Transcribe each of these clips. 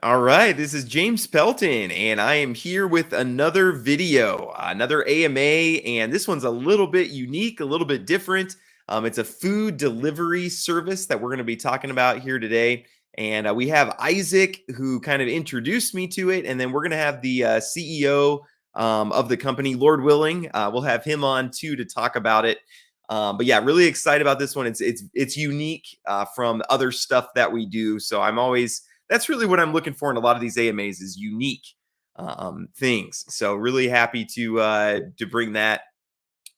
All right, this is James Pelton, and I am here with another video, another AMA, and this one's a little bit unique, a little bit different. It's a food delivery service that we're going to be talking about here today. And we have Isaac, who kind of introduced me to it, and then we're going to have the CEO of the company, Lord willing. We'll have him on too to talk about it. But yeah, really excited about this one. It's unique from other stuff that we do, so that's really what I'm looking for in a lot of these AMAs is unique things. So really happy to bring that.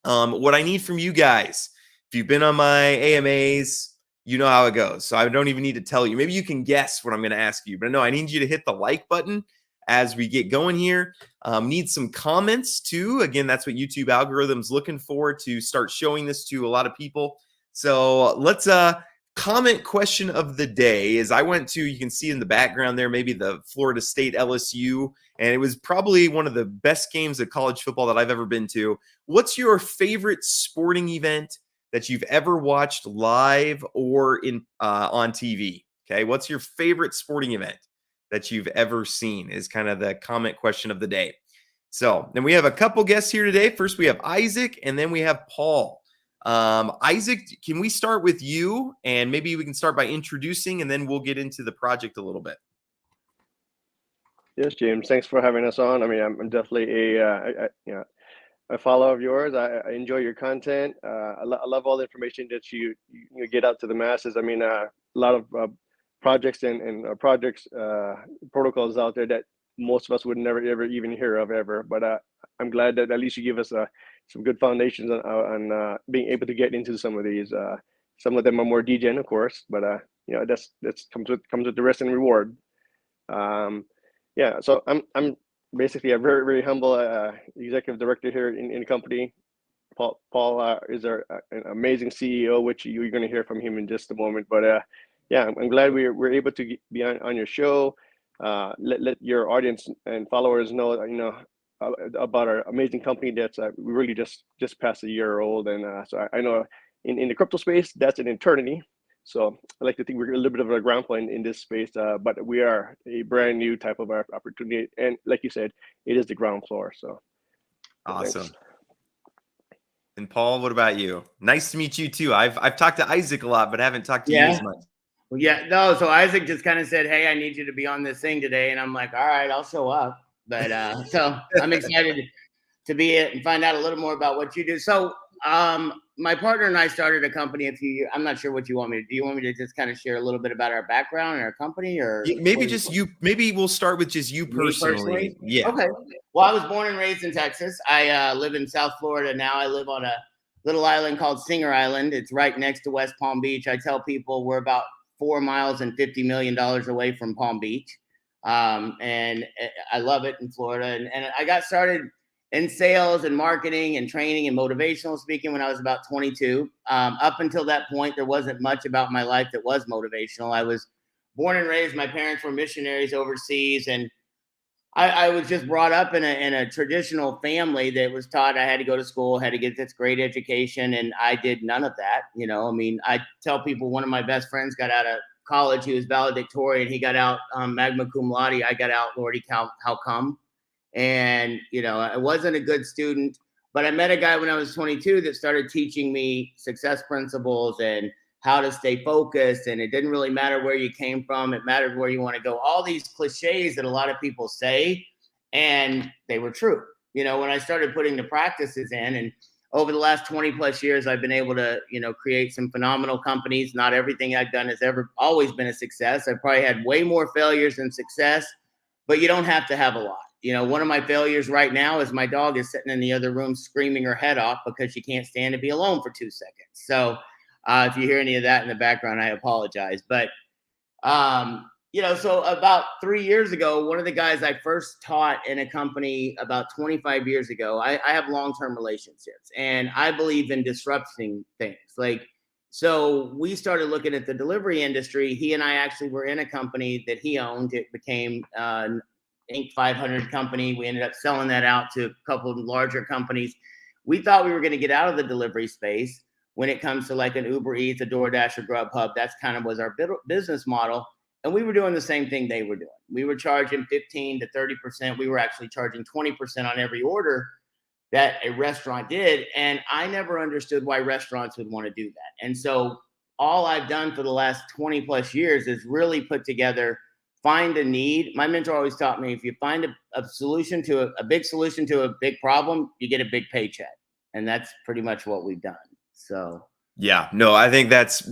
What I need from you guys, if you've been on my AMAs, you know how it goes. So I don't even need to tell you. Maybe you can guess what I'm going to ask you, but no, I need you to hit the like button as we get going here. Need some comments too. Again, that's what YouTube algorithm's looking for to start showing this to a lot of people. So let's comment question of the day is I went to, you can see in the background there, maybe the Florida State LSU, and it was probably one of the best games of college football that I've ever been to. What's your favorite sporting event that you've ever watched live or on TV? Okay, what's your favorite sporting event that you've ever seen is kind of the comment question of the day. So then we have a couple guests here today. First, we have Isaac, and then we have Paul. Isaac, can we start with you? And maybe we can start by introducing, and then we'll get into the project a little bit. Yes, James. Thanks for having us on. I mean, I'm definitely a follower of yours. I enjoy your content. I love all the information that you get out to the masses. I mean, a lot of projects and protocols out there that most of us would never ever even hear of ever. But I'm glad that at least you give us some good foundations on being able to get into some of these. Some of them are more degen, of course, but that's comes with the rest and reward. So I'm basically a very very humble executive director here in the company. Paul is an amazing CEO, which you're going to hear from him in just a moment. But I'm glad we're able to be on your show. Let your audience and followers know about our amazing company that's we really just passed a year old, and so I know in the crypto space that's an eternity. So I like to think we're a little bit of a grandpa in this space, but we are a brand new type of opportunity, and like you said, it is the ground floor. So awesome. Thanks. And Paul, what about you? Nice to meet you too. I've talked to Isaac a lot, but haven't talked to you as much. Well, yeah, no. So Isaac just kind of said, "Hey, I need you to be on this thing today," and I'm like, "All right, I'll show up." But so I'm excited to be it and find out a little more about what you do. So my partner and I started a company a few years. I'm not sure what you want me to do. Do you want me to just kind of share a little bit about our background and our company, or maybe just you? Maybe we'll start with just you personally. Yeah. Okay. Well, I was born and raised in Texas. I live in South Florida now. I live on a little island called Singer Island. It's right next to West Palm Beach. I tell people we're about 4 miles and $50 million away from Palm Beach. And I love it in Florida. And I got started in sales and marketing and training and motivational speaking when I was about 22. Up until that point, there wasn't much about my life that was motivational. I was born and raised. My parents were missionaries overseas, and I was just brought up in a traditional family that was taught I had to go to school, had to get this great education, and I did none of that. I mean, I tell people one of my best friends got out of college. He was valedictorian. He got out magna cum laude. I got out, Lordy, how come? And, I wasn't a good student, but I met a guy when I was 22 that started teaching me success principles and how to stay focused. And it didn't really matter where you came from. It mattered where you want to go. All these cliches that a lot of people say, and they were true. When I started putting the practices in, and over the last 20 plus years, I've been able to, create some phenomenal companies. Not everything I've done has always been a success. I've probably had way more failures than success, but you don't have to have a lot. One of my failures right now is my dog is sitting in the other room screaming her head off because she can't stand to be alone for 2 seconds. So if you hear any of that in the background, I apologize. But, so about 3 years ago, one of the guys I first taught in a company about 25 years ago, I have long-term relationships, and I believe in disrupting things. So we started looking at the delivery industry. He and I actually were in a company that he owned. It became Inc. 500 company. We ended up selling that out to a couple of larger companies. We thought we were going to get out of the delivery space when it comes to like an Uber Eats, a DoorDash, or Grubhub. That's kind of was our business model. And we were doing the same thing they were doing. We were charging 15 to 30%. We were actually charging 20% on every order that a restaurant did. And I never understood why restaurants would want to do that. And so all I've done for the last 20 plus years is really put together, find a need. My mentor always taught me, if you find a solution to a big solution to a big problem, you get a big paycheck. And that's pretty much what we've done. So yeah, no, I think that's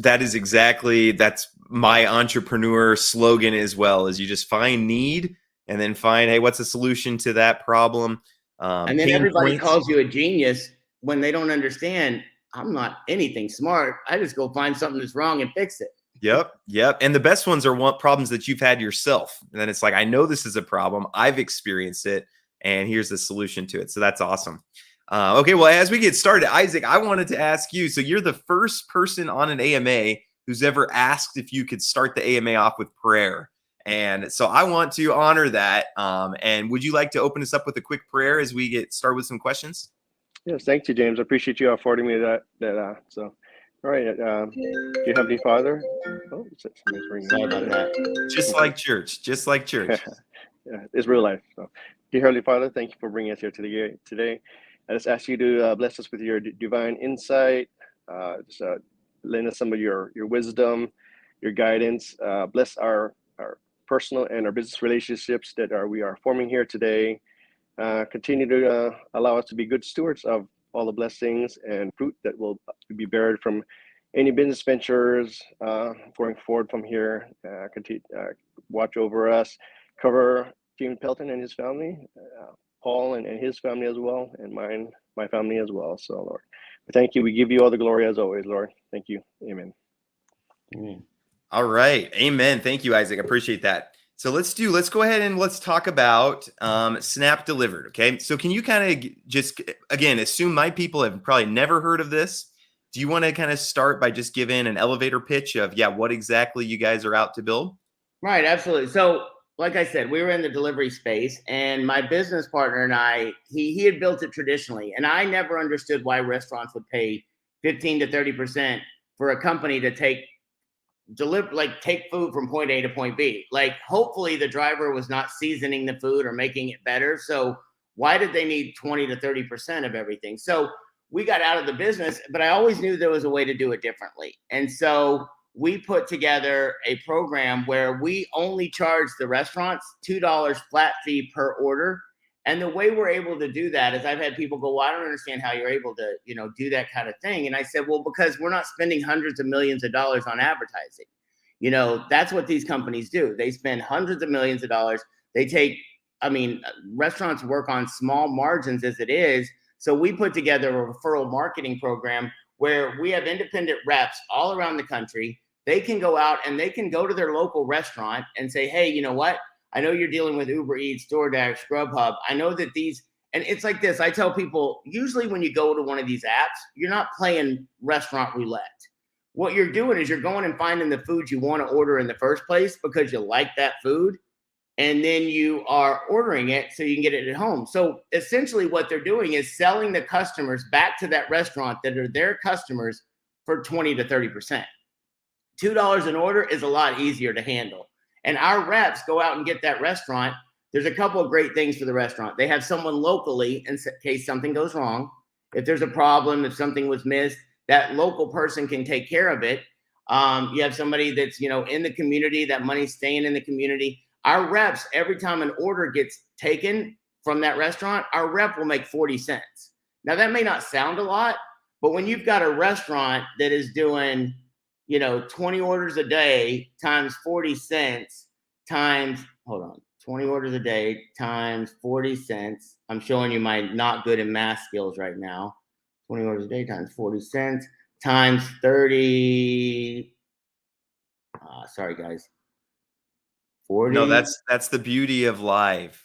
my entrepreneur slogan as well, is you just find need and then find, hey, what's the solution to that problem? And then everybody calls you a genius when they don't understand. I'm not anything smart. I just go find something that's wrong and fix it. Yep. And the best ones are problems that you've had yourself. And then it's like, I know this is a problem. I've experienced it, and here's the solution to it. So that's awesome. Okay, well, as we get started, Isaac, I wanted to ask you, so you're the first person on an AMA who's ever asked if you could start the AMA off with prayer. And so I want to honor that. And would you like to open us up with a quick prayer as we get started with some questions? Yes, thank you, James. I appreciate you affording me that. So, all right, dear Heavenly Father. Oh, somebody's ringing. Sorry about that. Just like church. Yeah, it's real life. So, dear Heavenly Father, thank you for bringing us here today. I just ask you to bless us with your divine insight, lend us some of your wisdom, your guidance. Bless our personal and our business relationships that we are forming here today. Continue to allow us to be good stewards of all the blessings and fruit that will be buried from any business ventures going forward from here. Continue watch over us, cover James Pelton and his family, Paul and his family as well, and my family as well. So, Lord, thank you. We give you all the glory as always, Lord. Thank you. Amen. Amen. All right. Amen. Thank you, Isaac. I appreciate that. So let's go ahead and let's talk about Snap Delivered. Okay. So can you kind of just, again, assume my people have probably never heard of this. Do you want to kind of start by just giving an elevator pitch of, what exactly you guys are out to build? Right. Absolutely. So like I said, we were in the delivery space, and my business partner and I, he had built it traditionally. And I never understood why restaurants would pay 15 to 30% for a company to take food from point A to point B. Like, hopefully the driver was not seasoning the food or making it better. So why did they need 20 to 30% of everything? So we got out of the business, but I always knew there was a way to do it differently. And so we put together a program where we only charge the restaurants $2 flat fee per order. And the way we're able to do that is, I've had people go, well, I don't understand how you're able to, do that kind of thing. And I said, well, because we're not spending hundreds of millions of dollars on advertising. That's what these companies do. They spend hundreds of millions of dollars. Restaurants work on small margins as it is. So we put together a referral marketing program where we have independent reps all around the country. They can go out and they can go to their local restaurant and say, hey, you know what? I know you're dealing with Uber Eats, DoorDash, Grubhub. I know that and it's like this. I tell people, usually when you go to one of these apps, you're not playing restaurant roulette. What you're doing is you're going and finding the food you want to order in the first place because you like that food. And then you are ordering it so you can get it at home. So essentially what they're doing is selling the customers back to that restaurant that are their customers for 20 to 30%. $2 an order is a lot easier to handle. And our reps go out and get that restaurant. There's a couple of great things for the restaurant. They have someone locally in case something goes wrong. If there's a problem, if something was missed, that local person can take care of it. You have somebody that's, in the community, that money's staying in the community. Our reps, every time an order gets taken from that restaurant, our rep will make 40 cents. Now, that may not sound a lot, but when you've got a restaurant that is doing, 20 orders a day times 40 cents times, 20 orders a day times 40 cents. I'm showing you my not good in math skills right now. 20 orders a day times 40 cents times 30. Sorry, guys. 40. No, that's the beauty of live.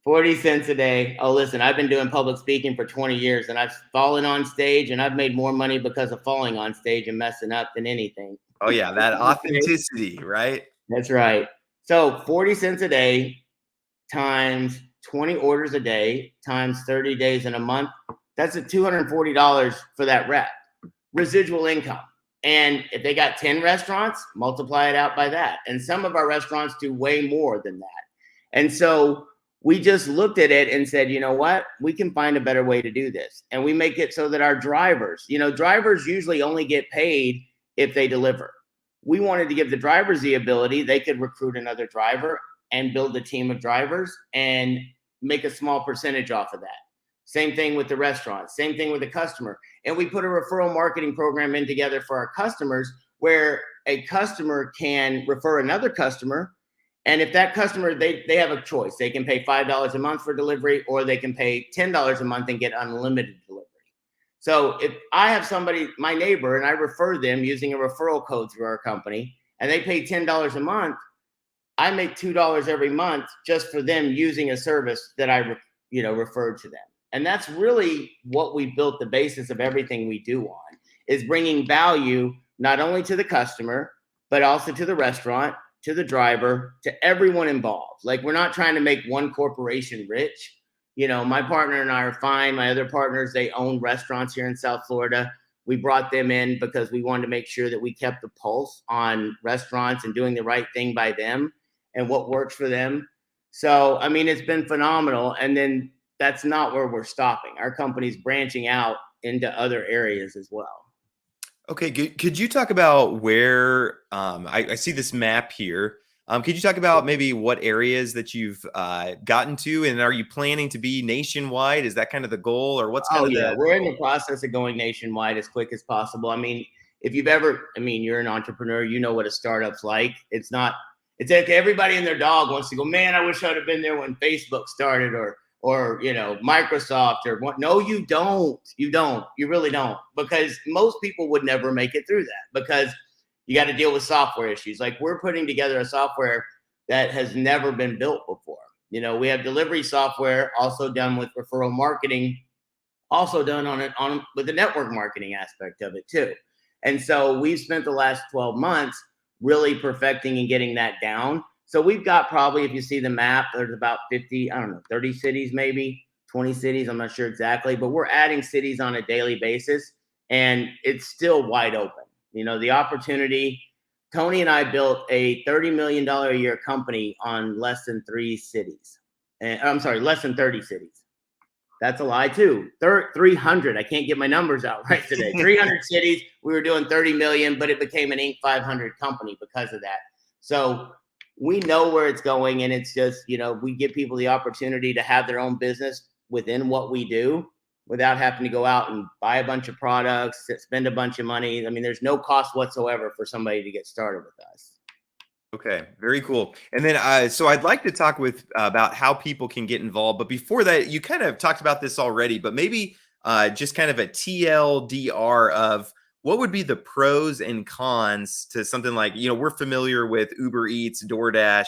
40 cents a day. Oh, listen, I've been doing public speaking for 20 years, and I've fallen on stage, and I've made more money because of falling on stage and messing up than anything. Oh, yeah, that authenticity, right? That's right. So 40 cents a day times 20 orders a day times 30 days in a month. That's $240 for that rep. Residual income. And if they got 10 restaurants, multiply it out by that. And some of our restaurants do way more than that. And so we just looked at it and said, you know what, we can find a better way to do this. And we make it so that our drivers, drivers usually only get paid if they deliver. We wanted to give the drivers the ability, they could recruit another driver and build a team of drivers and make a small percentage off of that. Same thing with the restaurants, same thing with the customer. And we put a referral marketing program in together for our customers where a customer can refer another customer. And if that customer, they have a choice. They can pay $5 a month for delivery, or they can pay $10 a month and get unlimited delivery. So if I have somebody, my neighbor, and I refer them using a referral code through our company, and they pay $10 a month, I make $2 every month just for them using a service that I referred to them. And that's really what we built the basis of everything we do on, is bringing value not only to the customer, but also to the restaurant, to the driver, to everyone involved. Like, we're not trying to make one corporation rich. My partner and I are fine. My other partners, they own restaurants here in South Florida. We brought them in because we wanted to make sure that we kept the pulse on restaurants and doing the right thing by them and what works for them. So, I mean, it's been phenomenal. And then that's not where we're stopping. Our company's branching out into other areas as well. Okay, could you talk about where, I see this map here. Could you talk about maybe what areas that you've gotten to, and are you planning to be nationwide? Is that kind of the goal, or what's kind of the... We're in the process of going nationwide as quick as possible. I mean, if you've you're an entrepreneur, you know what a startup's like. It's like everybody and their dog wants to go, man, I wish I'd have been there when Facebook started, or Microsoft, or what. No, you don't. You really don't, because most people would never make it through that, because you got to deal with software issues. Like, we're putting together a software that has never been built before. We have delivery software also done with referral marketing, also done with the network marketing aspect of it too. And so we've spent the last 12 months really perfecting and getting that down. So we've got probably, if you see the map, there's about 30 cities, maybe 20 cities. I'm not sure exactly, but we're adding cities on a daily basis, and it's still wide open. The opportunity, Tony and I built a $30 million a year company on less than 3 cities. Less than 30 cities. That's a lie too. 300. I can't get my numbers out right today. 300 cities. We were doing 30 million, but it became an Inc. 500 company because of that. So we know where it's going, and it's just, we give people the opportunity to have their own business within what we do without having to go out and buy a bunch of products, spend a bunch of money. I mean, there's no cost whatsoever for somebody to get started with us. Okay, very cool. And then, so I'd like to talk about how people can get involved. But before that, you kind of talked about this already, but maybe just kind of a TLDR of what would be the pros and cons to something like, we're familiar with Uber Eats, DoorDash.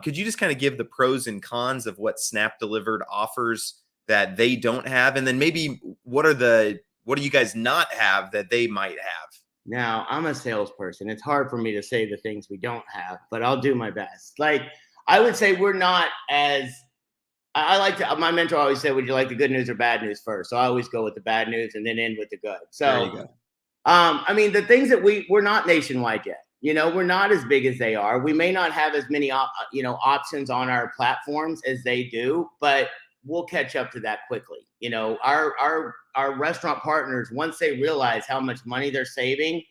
Could you just kind of give the pros and cons of what Snap Delivered offers that they don't have? And then maybe what do you guys not have that they might have? Now, I'm a salesperson. It's hard for me to say the things we don't have, but I'll do my best. Like, I would say we're not as, my mentor always said, would you like the good news or bad news first? So I always go with the bad news and then end with the good. So, there you go. The things that we're not nationwide yet. We're not as big as they are. We may not have as many, options on our platforms as they do, but we'll catch up to that quickly. Our restaurant partners, once they realize how much money they're saving,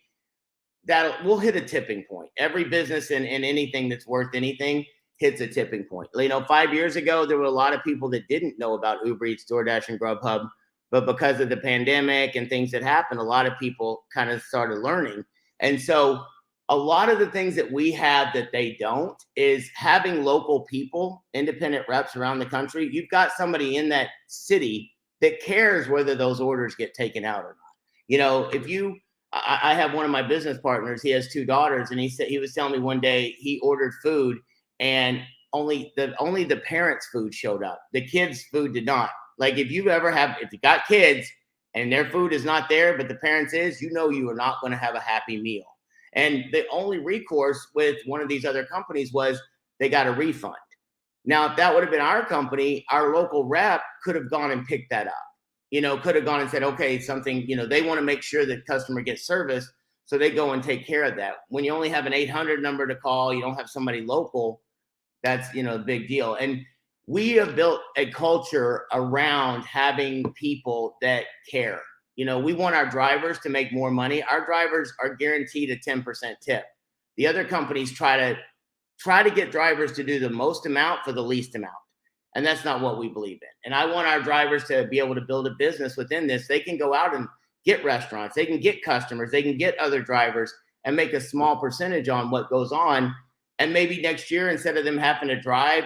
that we'll hit a tipping point. Every business in anything that's worth anything hits a tipping point. 5 years ago, there were a lot of people that didn't know about Uber Eats, DoorDash, and Grubhub, but because of the pandemic and things that happened, a lot of people kind of started learning. And so a lot of the things that we have that they don't is having local people, independent reps around the country. You've got somebody in that city that cares whether those orders get taken out or not. I have one of my business partners, he has 2 daughters, and he was telling me one day he ordered food and only the parents' food showed up. The kids' food did not. Like, if you got kids and their food is not there, but the parents is, you are not going to have a happy meal. And the only recourse with one of these other companies was they got a refund. Now, if that would have been our company, our local rep could have gone and picked that up, could have gone and said, okay, something, they want to make sure that customer gets service. So they go and take care of that. When you only have an 800 number to call, you don't have somebody local, that's, a big deal. And we have built a culture around having people that care. We want our drivers to make more money. Our drivers are guaranteed a 10% tip. The other companies try to get drivers to do the most amount for the least amount. And that's not what we believe in. And I want our drivers to be able to build a business within this. They can go out and get restaurants, they can get customers, they can get other drivers and make a small percentage on what goes on. And maybe next year, instead of them having to drive,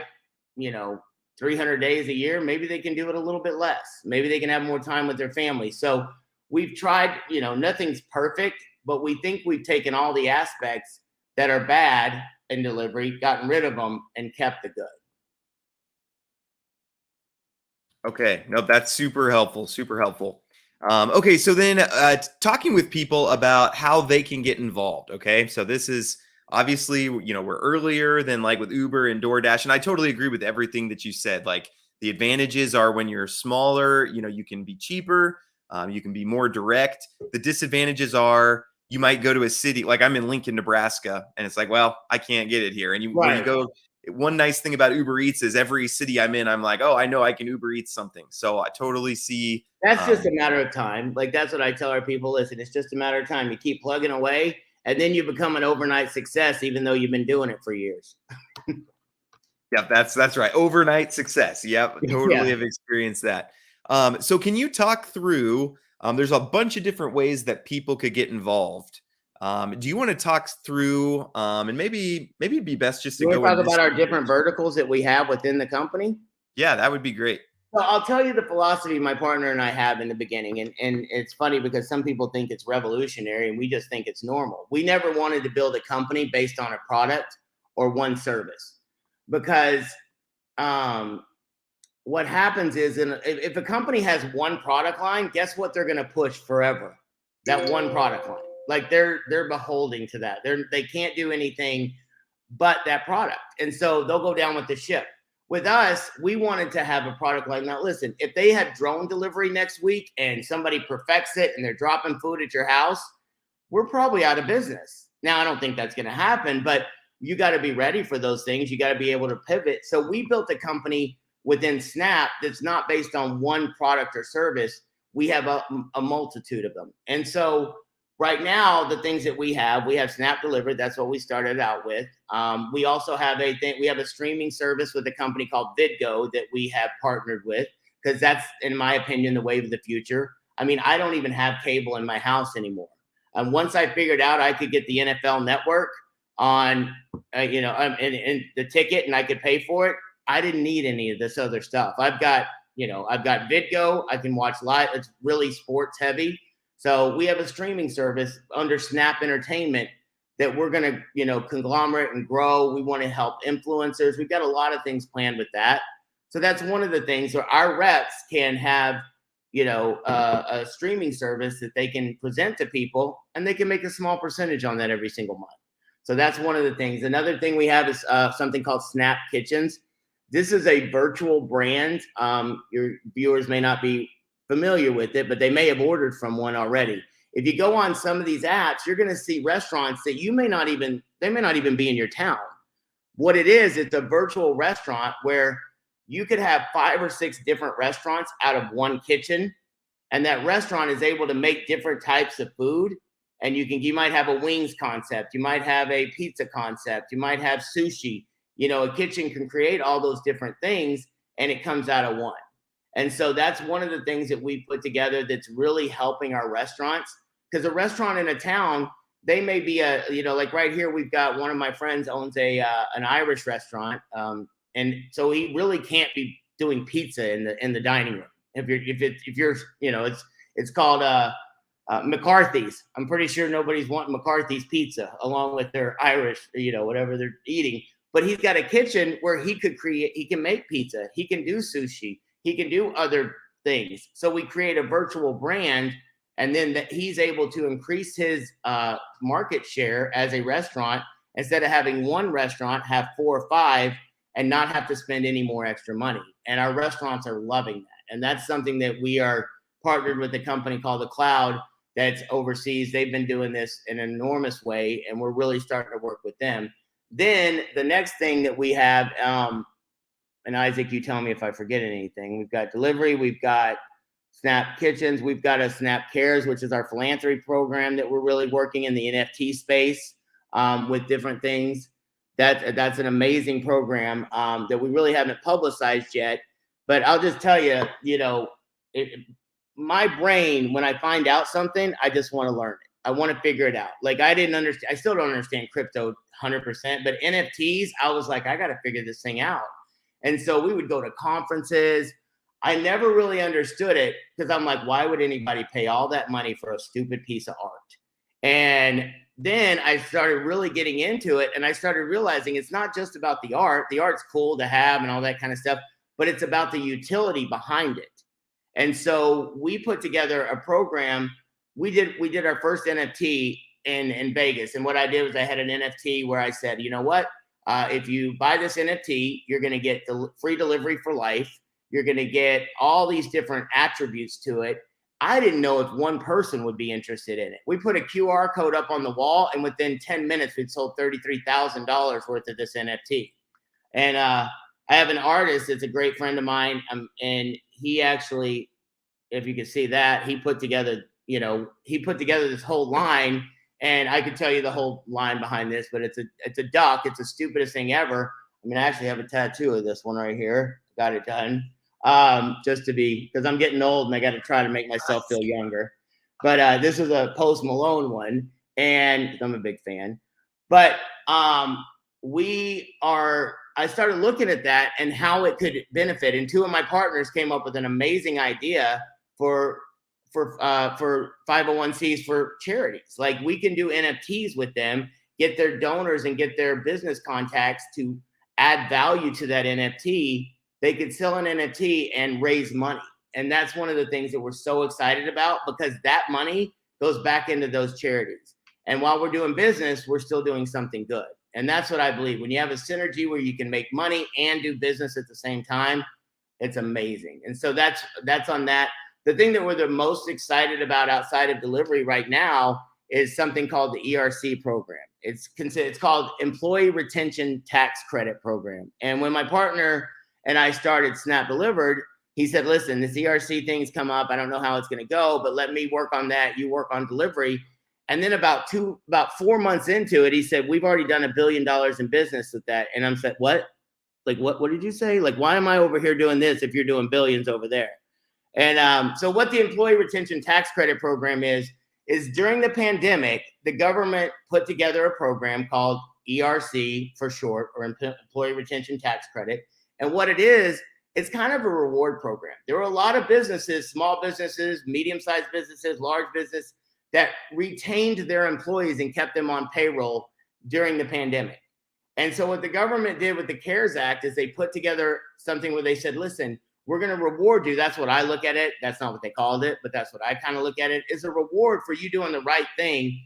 300 days a year, maybe they can do it a little bit less. Maybe they can have more time with their family. So we've tried, nothing's perfect, but we think we've taken all the aspects that are bad in delivery, gotten rid of them, and kept the good. Okay, no, that's super helpful, super helpful. Okay, so then talking with people about how they can get involved. Okay, so this is obviously, we're earlier than like with Uber and DoorDash, and I totally agree with everything that you said. Like the advantages are when you're smaller, you can be cheaper, you can be more direct. The disadvantages are you might go to a city, like I'm in Lincoln, Nebraska, and it's like, well, I can't get it here. And when you go, one nice thing about Uber Eats is every city I'm in, I'm like, oh, I know I can Uber Eats something. So I totally see. That's just a matter of time. Like, that's what I tell our people. Listen, it's just a matter of time. You keep plugging away, and then you become an overnight success, even though you've been doing it for years. Yeah, that's right. Overnight success. Yep, totally have experienced that. So can you talk through, there's a bunch of different ways that people could get involved. Do you want to talk through, and maybe it'd be best just to go talk about our different verticals that we have within the company? Yeah, that would be great. Well, I'll tell you the philosophy my partner and I have in the beginning. And it's funny because some people think it's revolutionary and we just think it's normal. We never wanted to build a company based on a product or one service, because what happens is if a company has one product line, guess what they're going to push forever? That one product line. Like they're beholden to that. They can't do anything but that product. And so they'll go down with the ship. With us, we wanted to have a product like, now listen, if they had drone delivery next week and somebody perfects it and they're dropping food at your house, we're probably out of business. Now, I don't think that's going to happen, but you got to be ready for those things. You got to be able to pivot. So we built a company within Snap that's not based on one product or service. We have a multitude of them. And so right now, the things that we have Snap Delivered. That's what we started out with. We also have we have a streaming service with a company called Vidgo that we have partnered with, because that's, in my opinion, the wave of the future. I mean, I don't even have cable in my house anymore. And once I figured out I could get the NFL Network on, and the ticket, and I could pay for it, I didn't need any of this other stuff. I've got Vidgo. I can watch live. It's really sports heavy. So we have a streaming service under Snap Entertainment that we're going to, conglomerate and grow. We want to help influencers. We've got a lot of things planned with that. So that's one of the things where our reps can have, a streaming service that they can present to people, and they can make a small percentage on that every single month. So that's one of the things. Another thing we have is something called Snap Kitchens. This is a virtual brand. Your viewers may not be familiar with it, but they may have ordered from one already. If you go on some of these apps, you're going to see restaurants that they may not even be in your town. What it is, it's a virtual restaurant where you could have 5 or 6 different restaurants out of one kitchen, and that restaurant is able to make different types of food. And you might have a wings concept, you might have a pizza concept, you might have sushi. A kitchen can create all those different things, and it comes out of one. And so that's one of the things that we put together that's really helping our restaurants. Because a restaurant in a town, they may be like right here, we've got one of my friends owns an Irish restaurant. And so he really can't be doing pizza in the dining room. If you're it's called McCarthy's. I'm pretty sure nobody's wanting McCarthy's pizza along with their Irish, whatever they're eating. But he's got a kitchen where he can make pizza. He can do sushi. He can do other things. So we create a virtual brand, and then he's able to increase his market share as a restaurant. Instead of having one restaurant have 4 or 5 and not have to spend any more extra money. And our restaurants are loving that. And that's something that we are partnered with a company called The Cloud that's overseas. They've been doing this in an enormous way, and we're really starting to work with them. Then the next thing that we have, and Isaac, you tell me if I forget anything. We've got delivery, we've got Snap Kitchens, we've got a Snap Cares, which is our philanthropy program that we're really working in the NFT space with different things. That's an amazing program that we really haven't publicized yet. But I'll just tell you, my brain, when I find out something, I just want to learn it. I want to figure it out. Like I still don't understand crypto 100%, but NFTs, I was like, I got to figure this thing out. And so we would go to conferences. I never really understood it because I'm like, why would anybody pay all that money for a stupid piece of art? And then I started really getting into it, and I started realizing it's not just about the art. The art's cool to have and all that kind of stuff, but it's about the utility behind it. And so we put together a program. We did our first NFT in Vegas. And what I did was I had an NFT where I said, you know what? If you buy this NFT, you're going to get the free delivery for life. You're going to get all these different attributes to it. I didn't know if one person would be interested in it. We put a QR code up on the wall, and within 10 minutes, we'd sold $33,000 worth of this NFT. And I have an artist that's a great friend of mine, and he actually, if you can see that, he put together this whole line. And I could tell you the whole line behind this, but it's a duck. It's the stupidest thing ever. I mean, I actually have a tattoo of this one right here. Got it done. Because I'm getting old and I got to try to make myself feel younger. But this is a Post Malone one, and I'm a big fan. But I started looking at that and how it could benefit. And two of my partners came up with an amazing idea for 501c for charities. Like we can do NFTs with them, get their donors and get their business contacts to add value to that NFT. They could sell an NFT and raise money. And that's one of the things that we're so excited about, because that money goes back into those charities. And while we're doing business, we're still doing something good. And that's what I believe. When you have a synergy where you can make money and do business at the same time, it's amazing. And so that's on that. The thing that we're the most excited about outside of delivery right now is something called the ERC program. It's called Employee Retention Tax Credit Program. And when my partner and I started Snap Delivered, he said, listen, this ERC thing's come up. I don't know how it's going to go, but let me work on that. You work on delivery. And then about 4 months into it, he said, we've already done $1 billion in business with that. And I'm said, what? Like, what did you say? Like, why am I over here doing this if you're doing billions over there? And so what the Employee Retention Tax Credit Program is during the pandemic, the government put together a program called ERC for short, or Employee Retention Tax Credit. And what it is, it's kind of a reward program. There were a lot of businesses, small businesses, medium-sized businesses, large business, that retained their employees and kept them on payroll during the pandemic. And so what the government did with the CARES Act is they put together something where they said, listen, we're going to reward you. That's what I look at it. That's not what they called it, but that's what I kind of look at it, is a reward for you doing the right thing,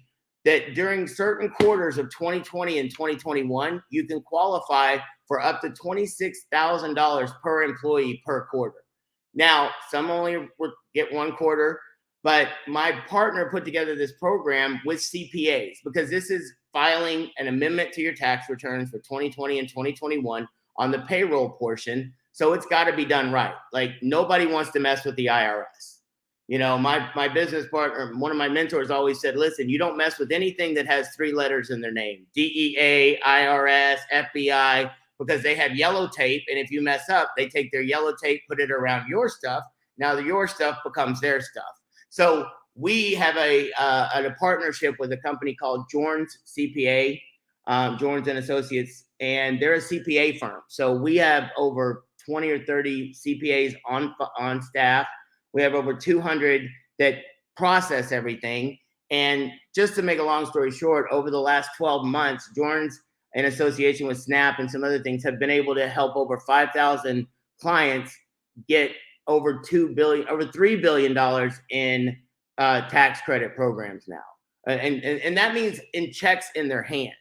that during certain quarters of 2020 and 2021, you can qualify for up to $26,000 per employee per quarter. Now, some only get one quarter, but my partner put together this program with CPAs, because this is filing an amendment to your tax returns for 2020 and 2021 on the payroll portion. So it's got to be done right. Like, nobody wants to mess with the IRS. You know, my business partner, one of my mentors, always said, listen, you don't mess with anything that has 3 letters in their name: DEA, IRS, FBI, because they have yellow tape. And if you mess up, they take their yellow tape, put it around your stuff. Now your stuff becomes their stuff. So we have a partnership with a company called Jorns CPA, Jorns and Associates, and they're a CPA firm. So we have over 20 or 30 CPAs on staff. We have over 200 that process everything. And just to make a long story short, over the last 12 months, Jorns, in association with Snap and some other things, have been able to help over 5,000 clients get over $3 billion in tax credit programs now. And that means in checks in their hand.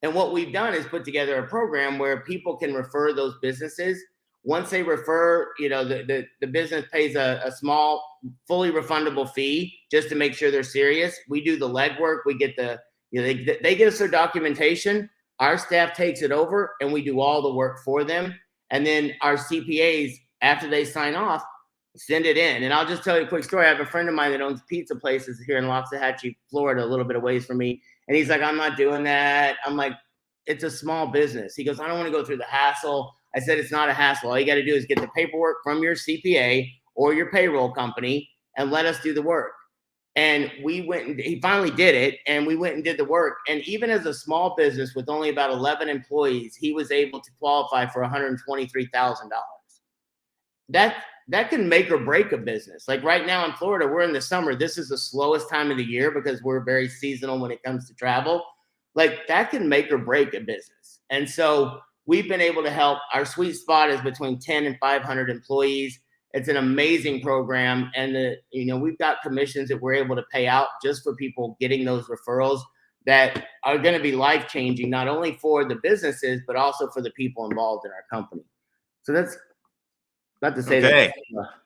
And what we've done is put together a program where people can refer those businesses. Once they refer, the business pays a small, fully refundable fee just to make sure they're serious. We do the legwork. We get they get us their documentation. Our staff takes it over and we do all the work for them. And then our CPAs, after they sign off, send it in. And I'll just tell you a quick story. I have a friend of mine that owns pizza places here in Loxahatchee, Florida, a little bit of ways from me. And he's like, I'm not doing that. I'm like, it's a small business. He goes, I don't want to go through the hassle. I said, it's not a hassle. All you got to do is get the paperwork from your CPA or your payroll company and let us do the work. And he finally did it. And we went and did the work. And even as a small business with only about 11 employees, he was able to qualify for $123,000. That can make or break a business. Like right now in Florida, we're in the summer. This is the slowest time of the year because we're very seasonal when it comes to travel. Like that can make or break a business. And so we've been able to help. Our sweet spot is between 10 and 500 employees. It's an amazing program. And we've got commissions that we're able to pay out just for people getting those referrals that are going to be life-changing, not only for the businesses, but also for the people involved in our company. So that's not to say okay.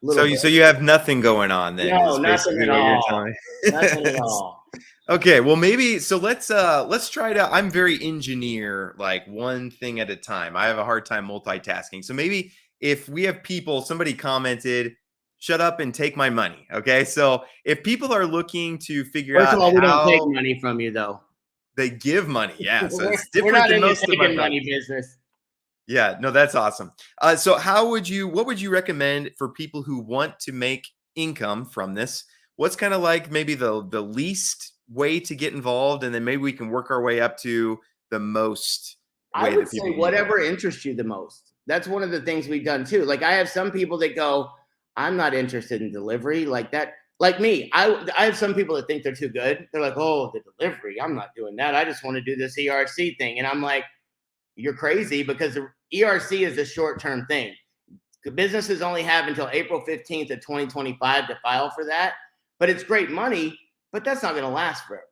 So you have nothing going on then. No, nothing at all. Nothing at all. Okay, well so let's try to. I'm very engineer, like one thing at a time. I have a hard time multitasking. So maybe if we have somebody commented, shut up and take my money. Okay, so if people are looking to figure out, first of all, we don't take money from you though. They give money, yeah. So it's we're different not than in most the of my money business. Yeah, no, that's awesome. So what would you recommend for people who want to make income from this? What's kind of like maybe the least way to get involved, and then maybe we can work our way up to the most way. I would say whatever interests you the most. That's one of the things we've done too. Like I have some people that go, I'm not interested in delivery like that. Like me, I have some people that think they're too good. They're like, oh, the delivery, I'm not doing that. I just want to do this ERC thing. And I'm like, you're crazy, because the ERC is a short-term thing. The businesses only have until April 15th of 2025 to file for that. But it's great money, but that's not going to last forever.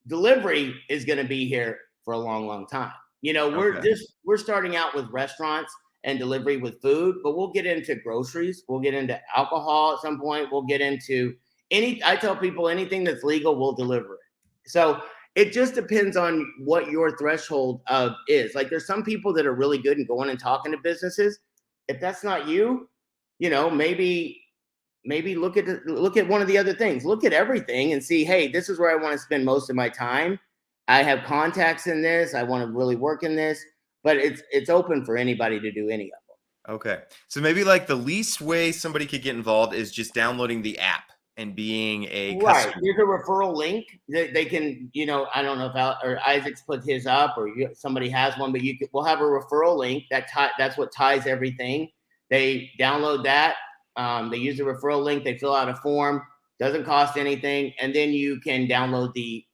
Delivery is going to be here for a long, long time. We're starting out with restaurants and delivery with food, but we'll get into groceries. We'll get into alcohol at some point. We'll get into I tell people anything that's legal, we'll deliver it. So it just depends on what your threshold is. Like there's some people that are really good in going and talking to businesses. If that's not you, maybe look at one of the other things. Look at everything and see, hey, this is where I want to spend most of my time. I have contacts in this. I want to really work in this, but it's open for anybody to do any of them. Okay. So maybe like the least way somebody could get involved is just downloading the app and being a customer. Right. There's a referral link that they can, I don't know if Isaac's put his up or somebody has one, but we'll have a referral link that's what ties everything. They download that. They use the referral link. They fill out a form. Doesn't cost anything, and then you can download the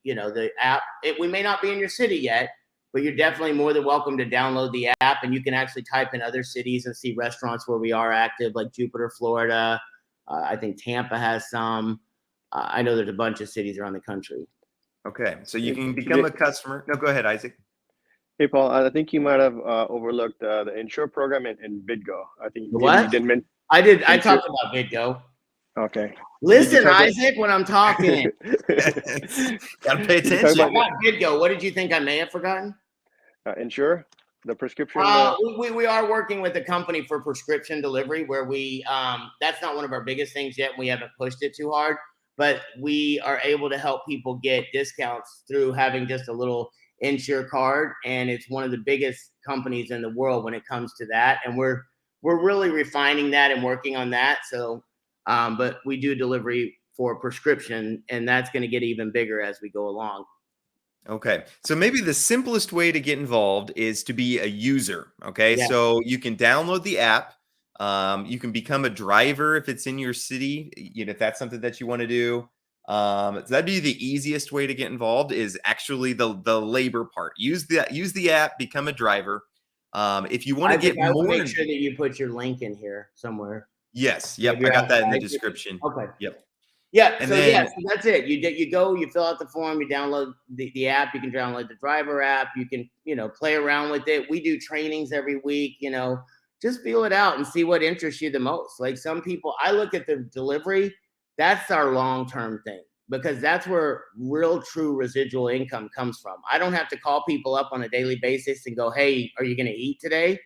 app. We may not be in your city yet, but you're definitely more than welcome to download the app, and you can actually type in other cities and see restaurants where we are active, like Jupiter, Florida. I think Tampa has some. I know there's a bunch of cities around the country. Okay, so you can become a customer. No, go ahead, Isaac. Hey, Paul, I think you might have overlooked the Insure program and Vidgo. I think what? You didn't I did. I talked about Vidgo. Okay. Listen, Isaac, when I'm talking. Gotta pay attention. About Vidgo, what did you think I may have forgotten? Insure, the prescription. We are working with a company for prescription delivery where that's not one of our biggest things yet. We haven't pushed it too hard, but we are able to help people get discounts through having just a little Insure card. And it's one of the biggest companies in the world when it comes to that. And we're really refining that and working on that. So, but we do delivery for prescription, and that's going to get even bigger as we go along. Okay. So maybe the simplest way to get involved is to be a user. Okay. Yeah. So you can download the app. You can become a driver if it's in your city, if that's something that you want to do. So that'd be the easiest way to get involved, is actually the labor part. Use the app, become a driver. If you want to get more, make sure that you put your link in here somewhere. Yes. Yep. I got that in the description. Okay. Yep. Yeah. So that's it. You go, you fill out the form, you download the app. You can download the driver app. You can, play around with it. We do trainings every week, just feel it out and see what interests you the most. Like some people, I look at the delivery, that's our long-term thing, because that's where real true residual income comes from. I don't have to call people up on a daily basis and go, hey, are you going to eat today?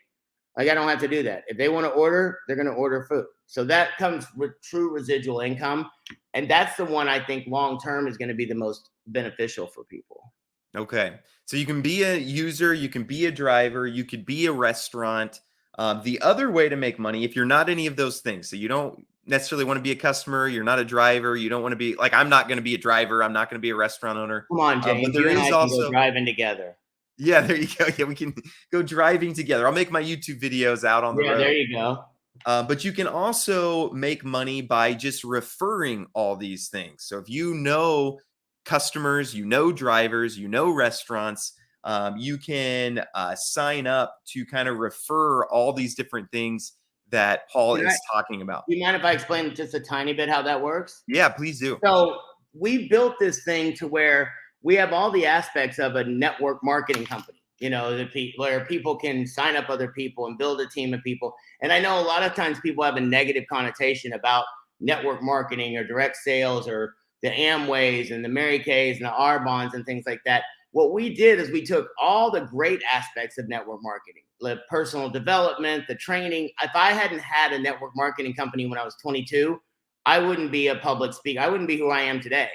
Like I don't have to do that. If they want to order, they're going to order food. So that comes with true residual income. And that's the one I think long-term is going to be the most beneficial for people. Okay. So you can be a user, you can be a driver, you could be a restaurant. The other way to make money, if you're not any of those things, so you don't necessarily want to be a customer, you're not a driver, you don't want to be like, I'm not going to be a driver, I'm not going to be a restaurant owner. Come on, James. But there You and I is can also go driving together. Yeah, there you go. Yeah, we can go driving together. I'll make my YouTube videos out on the road. There you go. But you can also make money by just referring all these things. So if you know customers, you know drivers, you know restaurants, you can sign up to kind of refer all these different things that Paul is talking about. Do you mind if I explain just a tiny bit how that works? Yeah, please do. So we built this thing to where we have all the aspects of a network marketing company, you know, where people can sign up other people and build a team of people. And I know a lot of times people have a negative connotation about network marketing or direct sales or the Amways and the Mary Kays and the Arbonnes and things like that. What we did is we took all the great aspects of network marketing, the personal development, the training. If I hadn't had a network marketing company when I was 22, I wouldn't be a public speaker. I wouldn't be who I am today,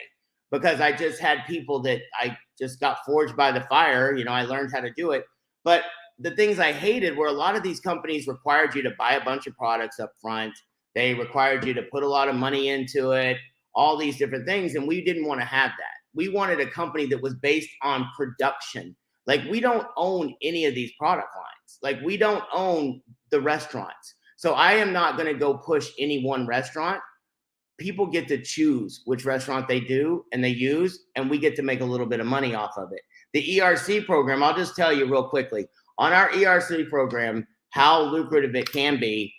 because I just had people that I just got forged by the fire. You know, I learned how to do it. But the things I hated were a lot of these companies required you to buy a bunch of products up front. They required you to put a lot of money into it, all these different things. And we didn't want to have that. We wanted a company that was based on production. Like we don't own any of these product lines. Like we don't own the restaurants. So I am not going to go push any one restaurant. People get to choose which restaurant they do and they use, and we get to make a little bit of money off of it. The ERC program, I'll just tell you real quickly. On our ERC program, how lucrative it can be,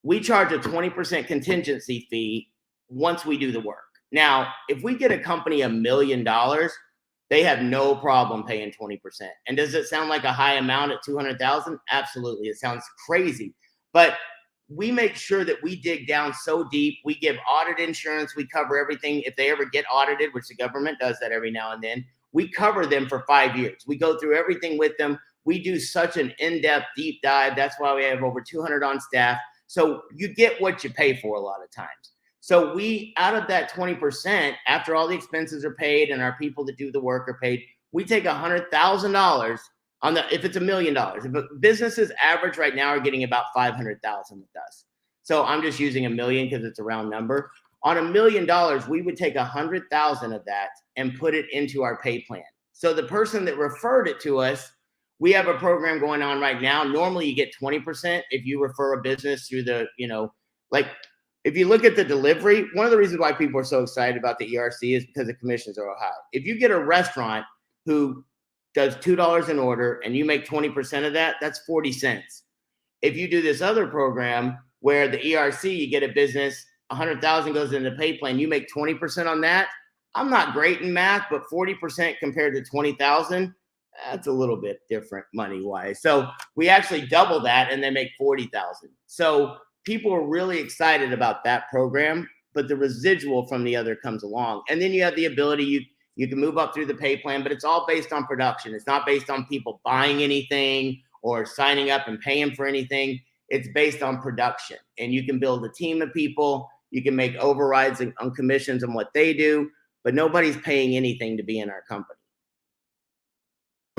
we charge a 20% contingency fee once we do the work. Now, if we get a company $1 million, they have no problem paying 20%. And does it sound like a high amount at 200,000? Absolutely. It sounds crazy. But we make sure that we dig down so deep. We give audit insurance. We cover everything. If they ever get audited, which the government does that every now and then, we cover them for 5 years. We go through everything with them. We do such an in-depth deep dive. That's why we have over 200 on staff. So you get what you pay for a lot of times. So we, out of that 20%, after all the expenses are paid and our people that do the work are paid, we take $100,000 on the, if it's $1 million. If businesses average right now are getting about 500,000 with us. So I'm just using $1 million because it's a round number. On $1 million, we would take 100,000 of that and put it into our pay plan. So the person that referred it to us, we have a program going on right now. Normally you get 20% if you refer a business through the, you know, like if you look at the delivery, one of the reasons why people are so excited about the ERC is because the commissions are high. If you get a restaurant who does $2 an order and you make 20% of that, that's 40 cents. If you do this other program where the ERC, you get a business, 100,000 goes into the pay plan, you make 20% on that. I'm not great in math, but 40% compared to 20,000, that's a little bit different money wise. So we actually double that and they make 40,000. So people are really excited about that program, but the residual from the other comes along. And then you have the ability, you can move up through the pay plan, but it's all based on production. It's not based on people buying anything or signing up and paying for anything. It's based on production. And you can build a team of people. You can make overrides on commissions on what they do, but nobody's paying anything to be in our company.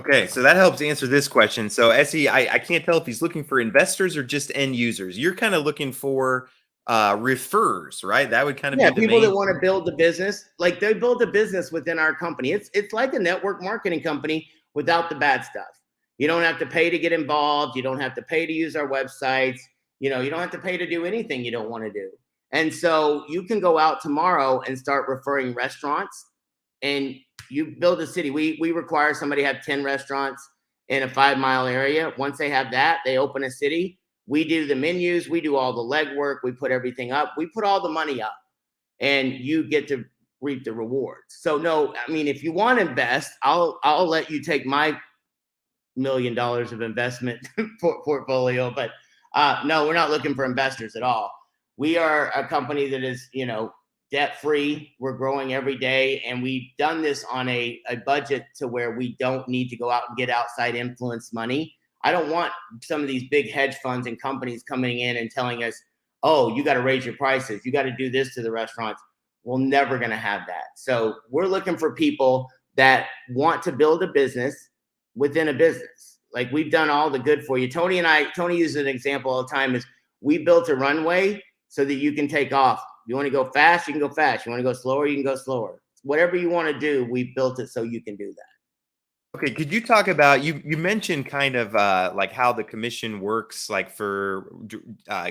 Okay, so that helps answer this question. So Essie, I can't tell if he's looking for investors or just end users. You're kind of looking for refers, right? That would kind of be the people main that want to build the business. Like they build a business within our company. It's like a network marketing company without the bad stuff. You don't have to pay to get involved. You don't have to pay to use our websites. You know, you don't have to pay to do anything you don't want to do. And so you can go out tomorrow and start referring restaurants, and you build a city. We require somebody to have 10 restaurants in a 5-mile area. Once they have that, they open a city. We do the menus. We do all the legwork. We put everything up. We put all the money up, and you get to reap the rewards. So no, I mean, if you want to invest, I'll let you take my $1 million of investment portfolio, but No, we're not looking for investors at all. We are a company that is, debt free. We're growing every day, and we've done this on a budget to where we don't need to go out and get outside influence money. I don't want some of these big hedge funds and companies coming in and telling us, oh, you got to raise your prices, you got to do this to the restaurants. We're never going to have that. So we're looking for people that want to build a business within a business. Like, we've done all the good for you. Tony uses an example all the time, is we built a runway so that you can take off. You want to go fast, you can go fast. You want to go slower, you can go slower. Whatever you want to do, we built it so you can do that. Okay, could you talk about, you mentioned kind of like how the commission works, like for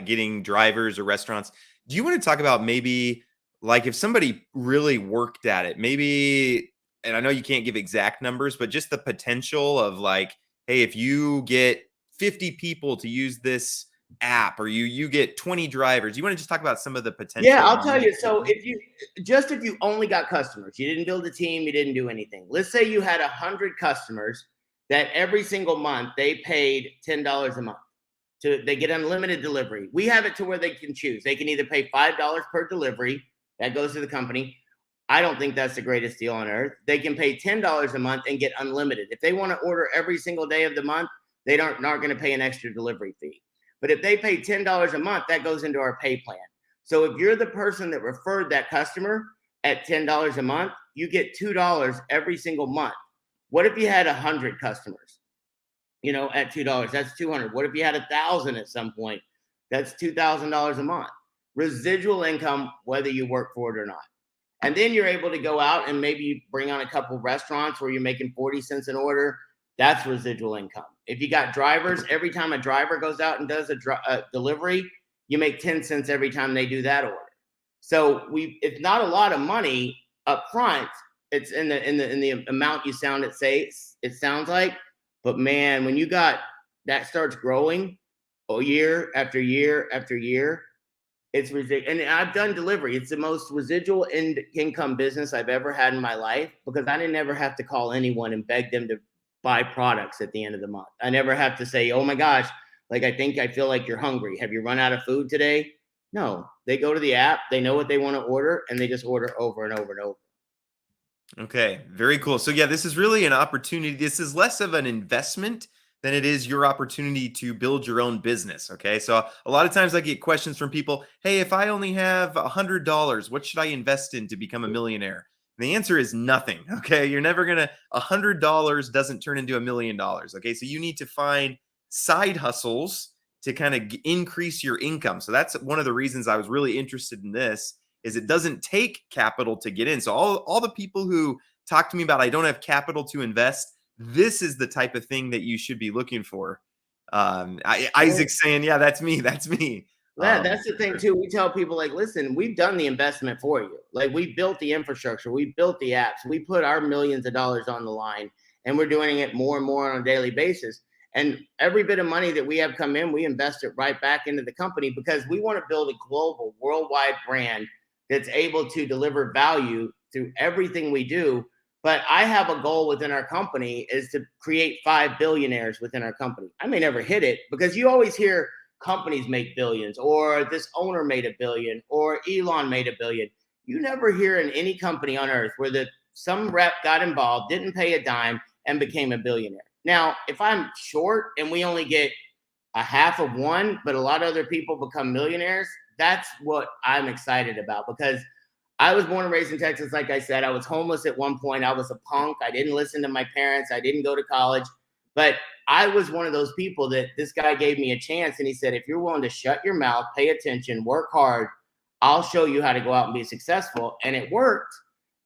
getting drivers or restaurants. Do you want to talk about maybe like if somebody really worked at it, maybe, and I know you can't give exact numbers, but just the potential of like, hey, if you get 50 people to use this app, or you get 20 drivers, you want to just talk about some of the potential? Yeah, I'll tell you. So if you only got customers, you didn't build a team, you didn't do anything. Let's say you had 100 customers that every single month they paid $10 a month. They get unlimited delivery. We have it to where they can choose. They can either pay $5 per delivery, that goes to the company. I don't think that's the greatest deal on earth. They can pay $10 a month and get unlimited. If they want to order every single day of the month, they aren't going to pay an extra delivery fee. But if they pay $10 a month, that goes into our pay plan. So if you're the person that referred that customer at $10 a month, you get $2 every single month. What if you had 100 customers, at $2? That's 200. What if you had 1,000 at some point? That's $2,000 a month. Residual income, whether you work for it or not. And then you're able to go out and maybe you bring on a couple of restaurants where you're making 40 cents an order. That's residual income. If you got drivers, every time a driver goes out and does a delivery, you make 10 cents every time they do that order. So it's not a lot of money up front. It's in the amount you it sounds like, but man, when you got that starts growing year after year after year, it's ridiculous. And I've done delivery. It's the most residual income business I've ever had in my life, because I didn't ever have to call anyone and beg them to buy products at the end of the month. I never have to say, oh my gosh, like, I feel like you're hungry. Have you run out of food today? No, they go to the app, they know what they want to order, and they just order over and over and over. Okay, very cool. So yeah, this is really an opportunity. This is less of an investment than it is your opportunity to build your own business. Okay, so a lot of times I get questions from people, hey, if I only have $100, what should I invest in to become a millionaire? And the answer is nothing. Okay, you're never gonna, $100 doesn't turn into $1 million. Okay, so you need to find side hustles to kind of increase your income. So that's one of the reasons I was really interested in this, is it doesn't take capital to get in. So all the people who talk to me about, I don't have capital to invest, this is the type of thing that you should be looking for. Isaac's saying, yeah, that's me. That's me. Yeah, that's the thing too. We tell people, like, listen, we've done the investment for you. Like, we built the infrastructure, we built the apps, we put our millions of dollars on the line, and we're doing it more and more on a daily basis. And every bit of money that we have come in, we invest it right back into the company, because we want to build a global, worldwide brand that's able to deliver value through everything we do. But I have a goal within our company, is to create 5 billionaires within our company. I may never hit it, because you always hear companies make billions, or this owner made $1 billion, or Elon made $1 billion. You never hear in any company on earth where some rep got involved, didn't pay a dime, and became a billionaire. Now, if I'm short and we only get a half of one, but a lot of other people become millionaires, that's what I'm excited about, because I was born and raised in Texas. Like I said, I was homeless at one point. I was a punk. I didn't listen to my parents. I didn't go to college. But I was one of those people that this guy gave me a chance. And he said, if you're willing to shut your mouth, pay attention, work hard, I'll show you how to go out and be successful. And it worked.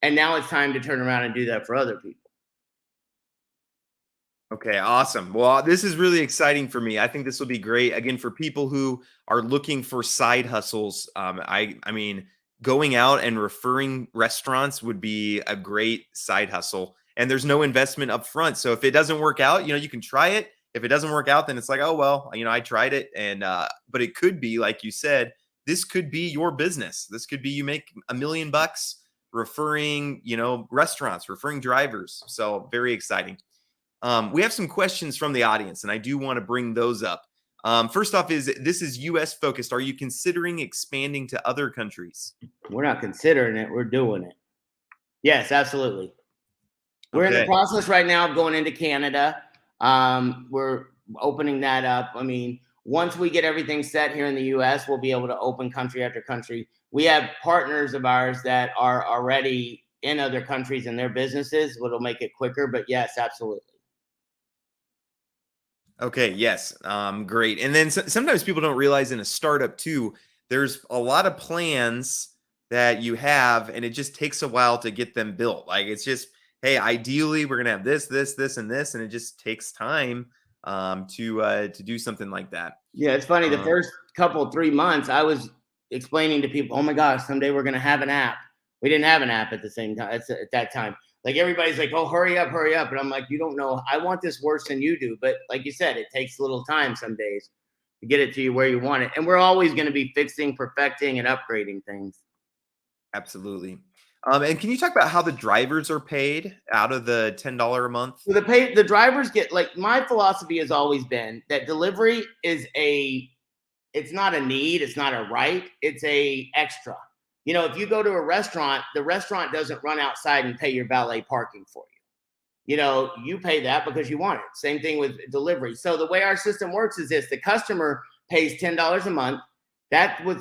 And now it's time to turn around and do that for other people. Okay, awesome. Well, this is really exciting for me. I think this will be great. Again, for people who are looking for side hustles, I mean, going out and referring restaurants would be a great side hustle. And there's no investment up front. So if it doesn't work out, you can try it. If it doesn't work out, then it's like, oh, well, I tried it. And, but it could be, like you said, this could be your business. This could be, you make $1 million referring, restaurants, referring drivers. So very exciting. We have some questions from the audience, and I do want to bring those up. First off, this is U.S. focused. Are you considering expanding to other countries? We're not considering it. We're doing it. Yes, absolutely. We're in the Okay. process right now of going into Canada. We're opening that up. I mean, once we get everything set here in the U.S., we'll be able to open country after country. We have partners of ours that are already in other countries in their businesses, which will make it quicker. But yes, absolutely. Okay, yes. Great. And then sometimes people don't realize in a startup too, there's a lot of plans that you have, and it just takes a while to get them built. Like it's just, hey, ideally we're gonna have this, this, this, and this, and it just takes time to do something like that. Yeah, it's funny. The Um, first couple 3 months, I was explaining to people, "Oh my gosh, someday we're going to have an app." We didn't have an app at the same time. At that time, like everybody's like, "Oh, hurry up, hurry up!" And I'm like, "You don't know. I want this worse than you do." But like you said, it takes a little time some days to get it to you where you want it. And we're always going to be fixing, perfecting, and upgrading things. Absolutely. And can you talk about how the drivers are paid out of the $10 a month? So the drivers get, like, my philosophy has always been that delivery is it's not a need, it's not a right, it's a extra. You know, if you go to a restaurant, the restaurant doesn't run outside and pay your valet parking for you. You know, you pay that because you want it. Same thing with delivery. So the way our system works is this: the customer pays $10 a month.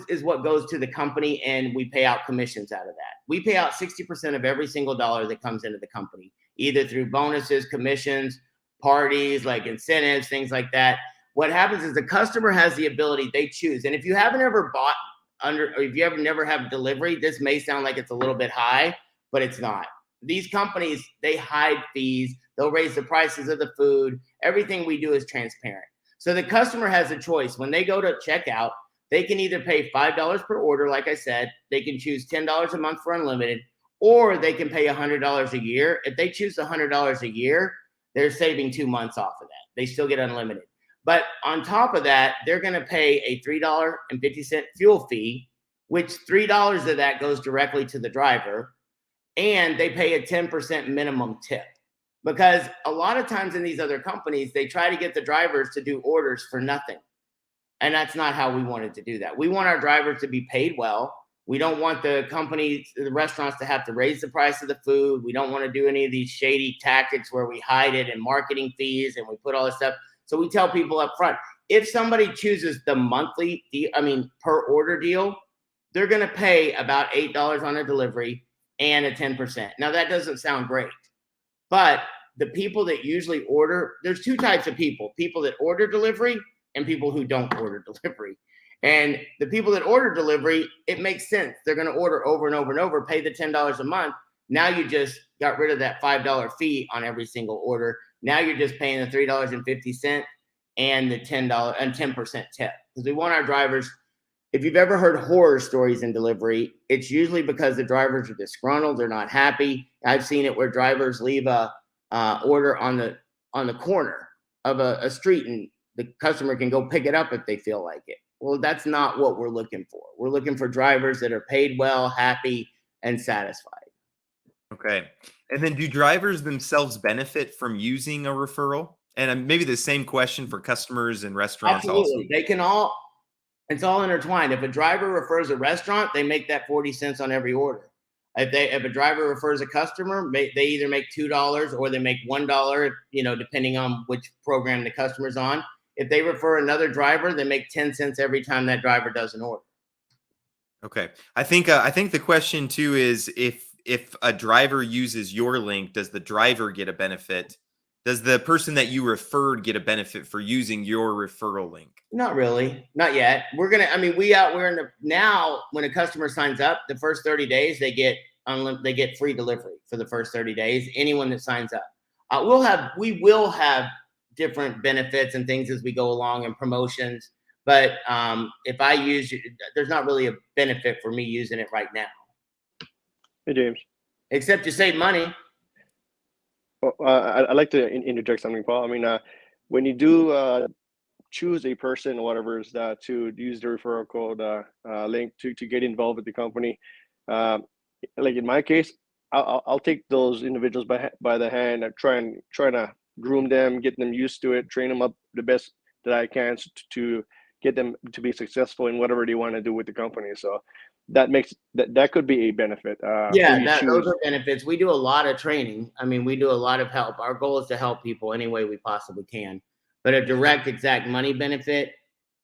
Is what goes to the company, and we pay out commissions out of that. We pay out 60% of every single dollar that comes into the company, either through bonuses, commissions, parties, like incentives, things like that. What happens is the customer has the ability, they choose. And if you haven't ever bought or if you ever never have delivery, this may sound like it's a little bit high, but it's not. These companies, they hide fees, they'll raise the prices of the food. Everything we do is transparent. So the customer has a choice. When they go to checkout, they can either pay $5 per order, like I said, they can choose $10 a month for unlimited, or they can pay $100 a year. If they choose the $100 a year, they're saving 2 months off of that. They still get unlimited. But on top of that, they're going to pay a $3.50 fuel fee, which $3 of that goes directly to the driver, and they pay a 10% minimum tip. Because a lot of times in these other companies, they try to get the drivers to do orders for nothing. And that's not how we wanted to do that. We want our drivers to be paid well. We don't want the companies, the restaurants, to have to raise the price of the food. We don't want to do any of these shady tactics where we hide it and marketing fees and we put all this stuff. So we tell people up front, if somebody chooses the monthly, per order deal, they're going to pay about $8 on a delivery and a 10%. Now that doesn't sound great, but the people that usually order, there's two types of people that order delivery and people who don't order delivery. And the people that order delivery, it makes sense. They're going to order over and over and over, pay the $10 a month. Now you just got rid of that $5 fee on every single order. Now you're just paying the $3.50 and the $10 and 10% tip. Because we want our drivers, if you've ever heard horror stories in delivery, it's usually because the drivers are disgruntled, they're not happy. I've seen it where drivers leave a order on the corner of a street, and the customer can go pick it up if they feel like it. Well, that's not what we're looking for. We're looking for drivers that are paid well, happy, and satisfied. Okay. And then do drivers themselves benefit from using a referral? And maybe the same question for customers and restaurants also. Absolutely. They can all, it's all intertwined. If a driver refers a restaurant, they make that 40 cents on every order. If a driver refers a customer, they either make $2 or they make $1, depending on which program the customer's on. If they refer another driver, they make 10 cents every time that driver does an order. Okay. I think the question too is if a driver uses your link, does the driver get a benefit? Does the person that you referred get a benefit for using your referral link? Not really, not yet. We're in the now when a customer signs up, the first 30 days they get free delivery for the first 30 days. Anyone that signs up, we will have different benefits and things as we go along and promotions. But if I use, there's not really a benefit for me using it right now. Hey, James. Except to save money. I'd like to interject something, Paul. I mean, when you do choose a person or whatever is that to use the referral code link to get involved with the company, like in my case, I'll take those individuals by the hand and try to groom them, get them used to it, train them up the best that I can to get them to be successful in whatever they want to do with the company. So that makes that could be a benefit. Who you Those choose. are benefits. We do a lot of training. I mean, we do a lot of help. Our goal is to help people any way we possibly can. But a direct, exact money benefit,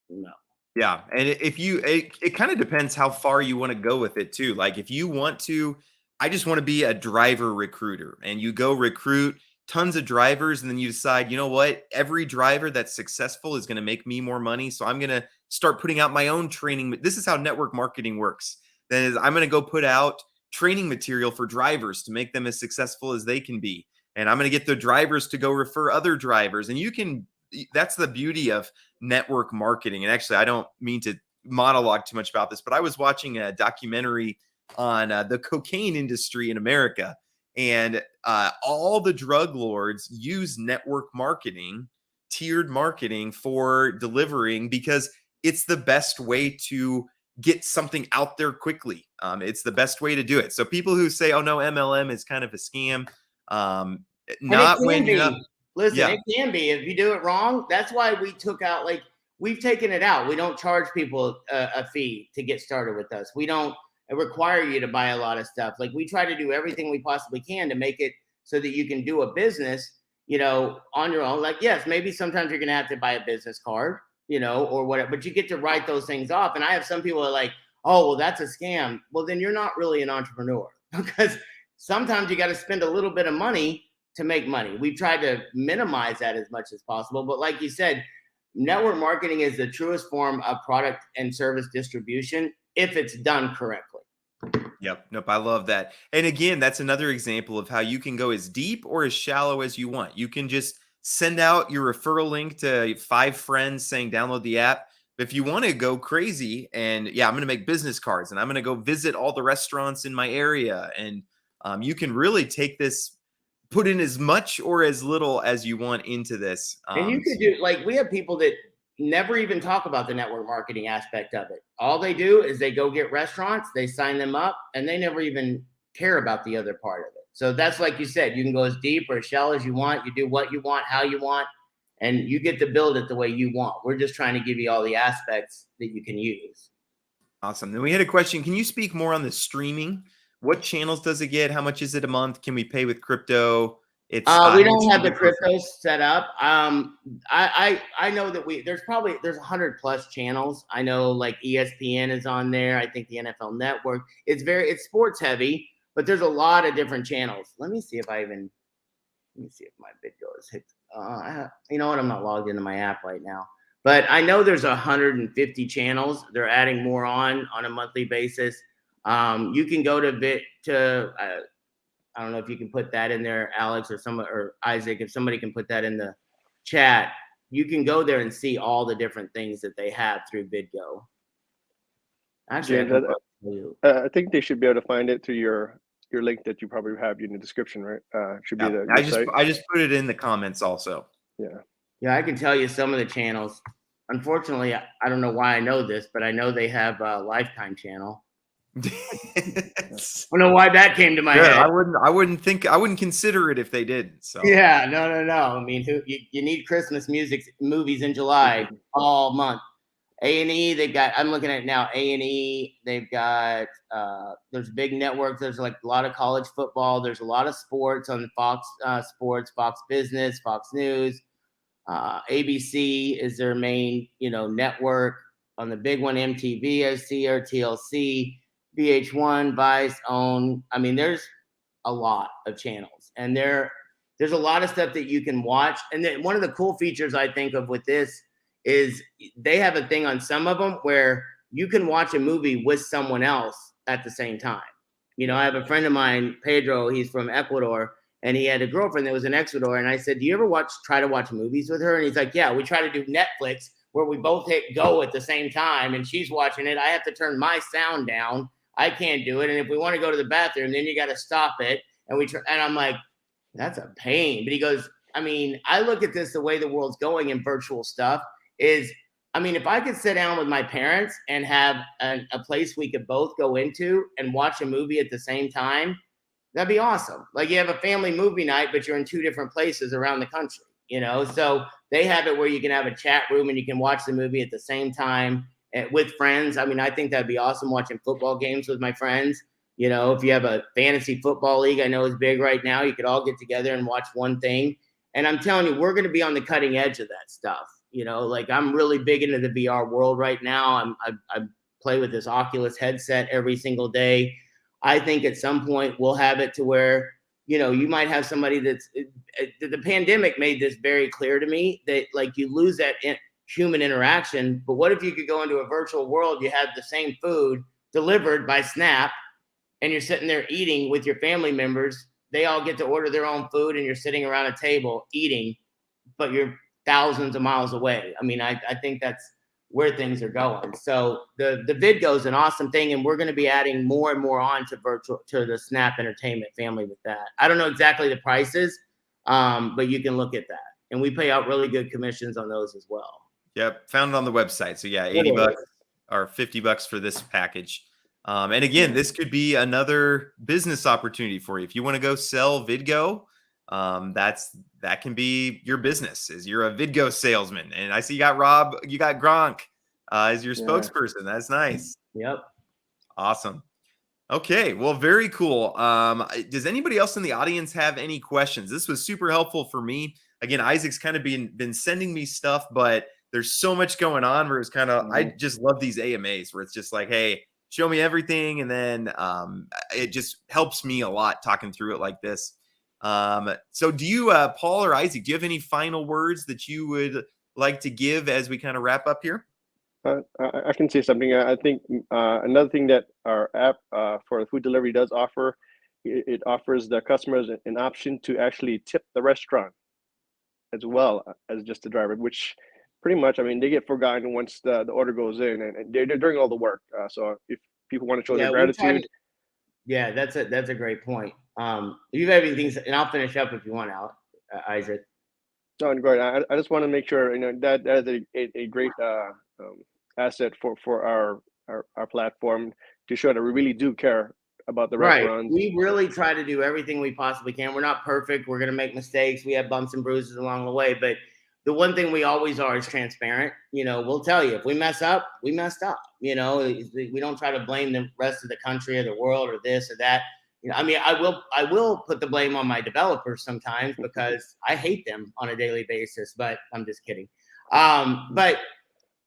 no. Yeah, and it kind of depends how far you want to go with it too. Like if you want to, I just want to be a driver recruiter, and you go recruit tons of drivers, and then you decide, you know what, every driver that's successful is going to make me more money, so I'm going to start putting out my own training. This is how network marketing works. Then is I'm going to go put out training material for drivers to make them as successful as they can be, and I'm going to get the drivers to go refer other drivers, and you can. That's the beauty of network marketing. And actually, I don't mean to monologue too much about this, but I was watching a documentary on the cocaine industry in America, and all the drug lords use network marketing, tiered marketing for delivering, because it's the best way to get something out there quickly. It's the best way to do it. So people who say, oh no, MLM is kind of a scam, not when you're not. Listen, Yeah. it can be if you do it wrong. That's why we took out, like, we've taken it out. We don't charge people a fee to get started with us. We don't require you to buy a lot of stuff. Like, we try to do everything we possibly can to make it so that you can do a business, on your own. Like, yes, maybe sometimes you're going to have to buy a business card, or whatever, but you get to write those things off. And I have some people are like, oh, well, that's a scam. Well, then you're not really an entrepreneur, because sometimes you got to spend a little bit of money to make money. We've tried to minimize that as much as possible. But like you said, network marketing is the truest form of product and service distribution if it's done correctly. Yep. Nope. I love that. And again, that's another example of how you can go as deep or as shallow as you want. You can just send out your referral link to 5 friends saying, download the app. But if you want to go crazy and I'm going to make business cards and I'm going to go visit all the restaurants in my area. And you can really take this, put in as much or as little as you want into this. And you could do, like, we have people that never even talk about the network marketing aspect of it. All they do is they go get restaurants, they sign them up, and they never even care about the other part of it. So that's, like you said, you can go as deep or as shallow as you want. You do what you want, how you want, and you get to build it the way you want. We're just trying to give you all the aspects that you can use. Awesome. Then we had a question. Can you speak more on the streaming? What channels does it get? How much is it a month? Can we pay with crypto? It's we don't have the crypto set up. I know that there's 100 plus channels. I know, like, ESPN is on there. I think the NFL Network. It's sports heavy, but there's a lot of different channels. Let me see if my Vidgo is hit. You know what? I'm not logged into my app right now, but I know there's 150 channels. They're adding more on a monthly basis. You can go to I don't know if you can put that in there, Alex, or Isaac, if somebody can put that in the chat. You can go there and see all the different things that they have through Vidgo. Actually, I think they should be able to find it through your link that you probably have in the description, right? Should be I just put it in the comments also. Yeah, I can tell you some of the channels. Unfortunately, I don't know why I know this, but I know they have a Lifetime channel. I don't know why that came to my head. I wouldn't consider it if they did. So no. I mean, you need Christmas movies in July all month. A&E, they've got. I'm looking at it now. A&E, they've got. There's big networks. There's like a lot of college football. There's a lot of sports on Fox Sports, Fox Business, Fox News. ABC is their main, network. On the big one, MTV, I see, or TLC. VH1, Vice, OWN. I mean, there's a lot of channels, and there's a lot of stuff that you can watch. And then one of the cool features I think of with this is they have a thing on some of them where you can watch a movie with someone else at the same time. I have a friend of mine, Pedro, he's from Ecuador, and he had a girlfriend that was in Ecuador. And I said, do you ever try to watch movies with her? And he's like, yeah, we try to do Netflix where we both hit go at the same time, and she's watching it. I have to turn my sound down. I can't do it. And if we want to go to the bathroom, then you got to stop it. And I'm like, that's a pain. But he goes, I mean, I look at this the way the world's going in virtual stuff is, I mean, if I could sit down with my parents and have a place we could both go into and watch a movie at the same time, that'd be awesome. Like, you have a family movie night, but you're in 2 different places around the country, So They have it where you can have a chat room and you can watch the movie at the same time with friends. I mean, I think that'd be awesome watching football games with my friends. You know, if you have a fantasy football league, I know is big right now, you could all get together and watch one thing. And I'm telling you, we're going to be on the cutting edge of that stuff. You know, like I'm really big into the VR world right now. I play with this Oculus headset every single day. I think at some point we'll have it to where, you know, you might have somebody the pandemic made this very clear to me that like you lose that human interaction. But what if you could go into a virtual world, you have the same food delivered by Snap and you're sitting there eating with your family members. They all get to order their own food and you're sitting around a table eating, but you're thousands of miles away. I mean, I think that's where things are going. So the Vidgo is an awesome thing, and we're going to be adding more and more on to the Snap Entertainment family with that. I don't know exactly the prices, but you can look at that. And we pay out really good commissions on those as well. Yep, found it on the website. So yeah, $80 or $50 for this package. And again, this could be another business opportunity for you. If you want to go sell Vidgo, that can be your business. Is you're a Vidgo salesman. And I see you got Gronk as your spokesperson. That's nice. Yep. Awesome. Okay, well, very cool. Does anybody else in the audience have any questions? This was super helpful for me. Again, Isaac's kind of been sending me stuff, but there's so much going on where it's kind of, I just love these AMAs where it's just like, hey, show me everything. And then it just helps me a lot talking through it like this. So do you, Paul or Isaac, do you have any final words that you would like to give as we kind of wrap up here? I can say something. I think another thing that our app for food delivery does offer, it offers the customers an option to actually tip the restaurant as well as just the driver, which pretty much, I mean, they get forgotten once the order goes in, and they're doing all the work. So if people want to show their gratitude. Yeah, that's a great point. You have anything, and I'll finish up if you want, Isaac. No, great. I just want to make sure, you know, that is a great asset for our platform to show that we really do care about the restaurants. We really try to do everything we possibly can. We're not perfect. We're going to make mistakes. We have bumps and bruises along the way, but the one thing we always are is transparent. You know, we'll tell you if we mess up, we messed up. You know, we don't try to blame the rest of the country or the world or this or that. You know, I mean, I will put the blame on my developers sometimes because I hate them on a daily basis, but I'm just kidding. But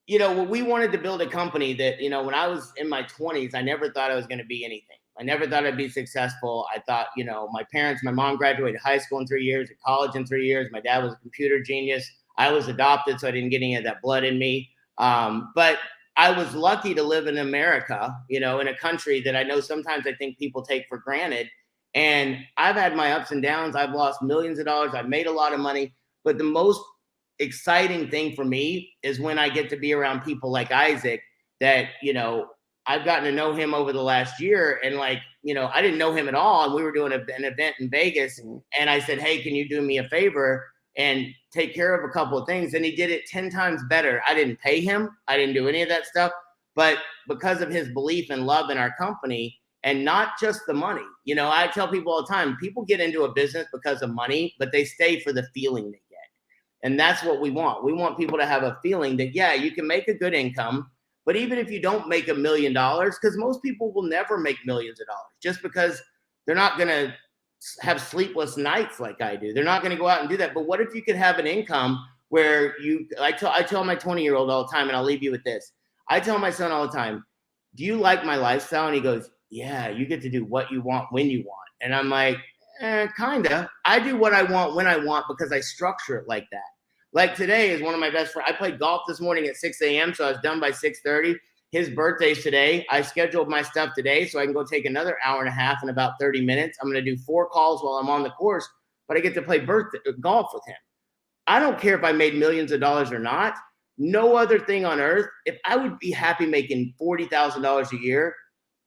you know, we wanted to build a company that, you know, when I was in my 20s, I never thought I was going to be anything. I never thought I'd be successful. I thought, you know, my mom graduated high school in 3 years, at college in 3 years. My dad was a computer genius. I was adopted, so I didn't get any of that blood in me. But I was lucky to live in America, you know, in a country that I know sometimes I think people take for granted. And I've had my ups and downs. I've lost millions of dollars. I've made a lot of money. But the most exciting thing for me is when I get to be around people like Isaac that, you know, I've gotten to know him over the last year. And like, you know, I didn't know him at all. And we were doing an event in Vegas. And I said, hey, can you do me a favor and take care of a couple of things? And he did it 10 times better. I didn't pay him. I didn't do any of that stuff. But because of his belief and love in our company, and not just the money, you know, I tell people all the time, people get into a business because of money, but they stay for the feeling they get. And that's what we want. We want people to have a feeling that, yeah, you can make a good income, but even if you don't make $1 million, because most people will never make millions of dollars just because they're not going to have sleepless nights like I do. They're not going to go out and do that. But what if you could have an income where I tell my 20-year-old all the time, and I'll leave you with this. I tell my son all the time, do you like my lifestyle? And he goes, yeah, you get to do what you want when you want. And I'm like, kinda. I do what I want when I want because I structure it like that. Like today is one of my best friends. I played golf this morning at 6 a.m., so I was done by 6:30. His birthday's today. I scheduled my stuff today so I can go take another hour and a half in about 30 minutes. I'm going to do 4 calls while I'm on the course, but I get to play golf with him. I don't care if I made millions of dollars or not. No other thing on earth. If I would be happy making $40,000 a year,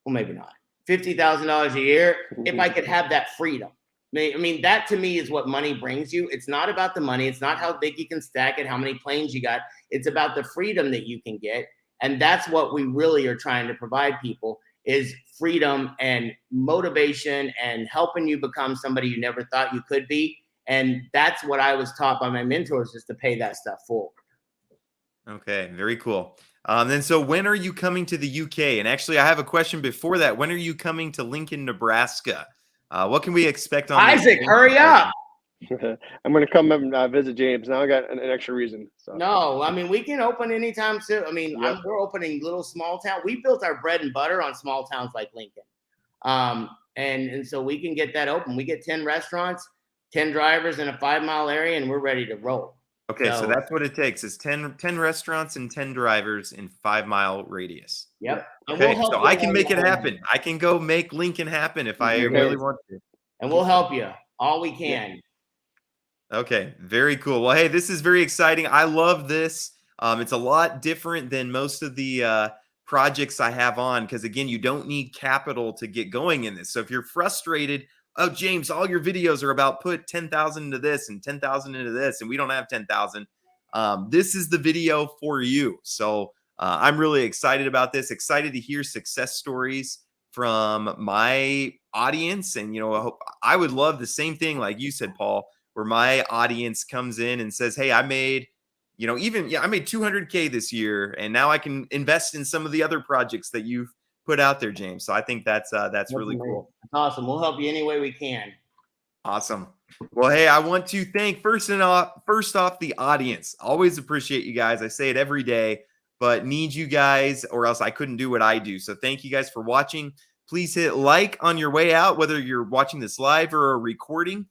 well, maybe not, $50,000 a year, if I could have that freedom. I mean, that to me is what money brings you. It's not about the money. It's not how big you can stack it, how many planes you got. It's about the freedom that you can get. And that's what we really are trying to provide people is freedom and motivation and helping you become somebody you never thought you could be. And that's what I was taught by my mentors, just to pay that stuff forward. Okay, very cool. Then so when are you coming to the UK? And actually, I have a question before that. When are you coming to Lincoln, Nebraska? What can we expect on this? Isaac, hurry up. I'm going to come and visit James. Now I got an extra reason. So. No, I mean, we can open anytime soon. I mean, Yep. we're opening little small town. We built our bread and butter on small towns like Lincoln. And so we can get that open. We get 10 restaurants, 10 drivers in a 5-mile area, and we're ready to roll. Okay, so that's what it takes is 10 restaurants and 10 drivers in 5-mile radius. Yep. And Okay, we'll so I can make it happen. I can go make Lincoln happen if I really want to. And we'll help you all we can. Okay, very cool. Well, hey, this is very exciting. I love this. It's a lot different than most of the projects I have on because, again, you don't need capital to get going in this. So if you're frustrated, oh, James, all your videos are about put 10,000 into this and 10,000 into this, and we don't have 10,000. This is the video for you. So I'm really excited about this, excited to hear success stories from my audience. And, I would love the same thing, like you said, Paul, where my audience comes in and says, hey, I made, I made 200K this year, and now I can invest in some of the other projects that you've put out there, James. So I think that's really cool. That's awesome. We'll help you any way we can. Awesome. Well, hey, I want to thank first off the audience. Always appreciate you guys. I say it every day, but need you guys or else I couldn't do what I do. So thank you guys for watching. Please hit like on your way out, whether you're watching this live or a recording.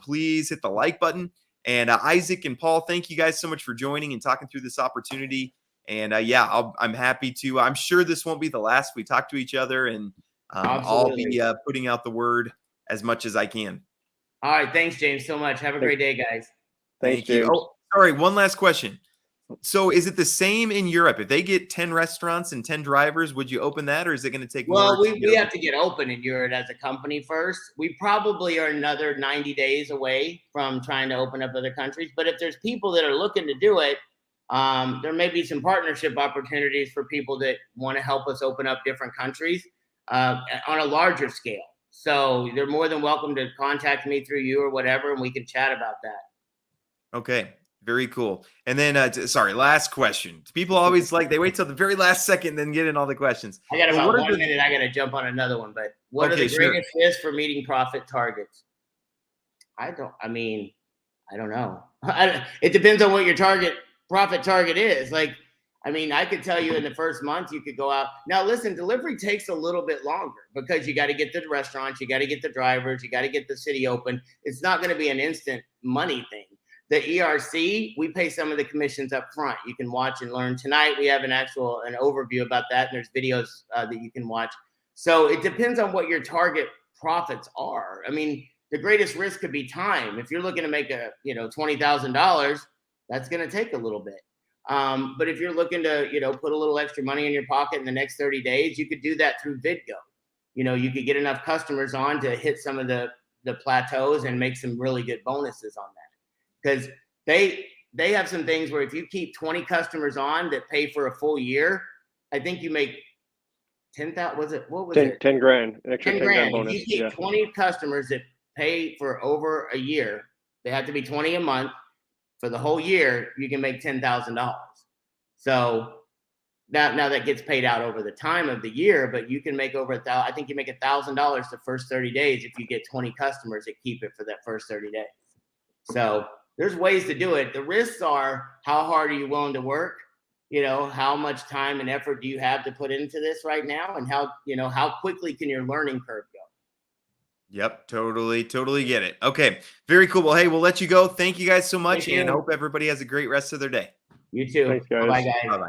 Please hit the like button. And Isaac and Paul, thank you guys so much for joining and talking through this opportunity. And I'm happy to. I'm sure this won't be the last we talk to each other, and I'll be putting out the word as much as I can. All right, thanks, James, so much. Have a great day, guys. Thank you. Oh, sorry, one last question. So is it the same in Europe? If they get 10 restaurants and 10 drivers, would you open that, or is it going to take more? Well, we have to get open in Europe as a company first. We probably are another 90 days away from trying to open up other countries. But if there's people that are looking to do it, there may be some partnership opportunities for people that want to help us open up different countries on a larger scale. So they're more than welcome to contact me through you or whatever, and we can chat about that. Okay. Very cool. And then, sorry, last question. People always they wait till the very last second, then get in all the questions. I got about 1 minute. I got to jump on another one. But what are the greatest risks for meeting profit targets? I don't know. It depends on what your profit target is. I could tell you in the first month you could go out. Now, listen, delivery takes a little bit longer because you got to get the restaurants, you got to get the drivers, you got to get the city open. It's not going to be an instant money thing. The ERC, we pay some of the commissions up front. You can watch and learn. Tonight, we have an overview about that. And there's videos that you can watch. So it depends on what your target profits are. I mean, the greatest risk could be time. If you're looking to make $20,000, that's going to take a little bit. But if you're looking to, put a little extra money in your pocket in the next 30 days, you could do that through Vidgo. You could get enough customers on to hit some of the plateaus and make some really good bonuses on that. Because they have some things where if you keep 20 customers on that pay for a full year, I think you make 10,000. What was it? 10 grand. An extra 10 grand bonus. If you keep 20 customers that pay for over a year, they have to be 20 a month for the whole year. You can make $10,000. So now that gets paid out over the time of the year, but you can make over $1,000. I think you make $1,000 the first 30 days if you get 20 customers that keep it for that first 30 days. So there's ways to do it. The risks are, how hard are you willing to work? How much time and effort do you have to put into this right now? And how quickly can your learning curve go? Yep. Totally get it. Okay. Very cool. Well, hey, we'll let you go. Thank you guys so much, and hope everybody has a great rest of their day. You too. Thanks, guys. Bye, guys. Bye-bye.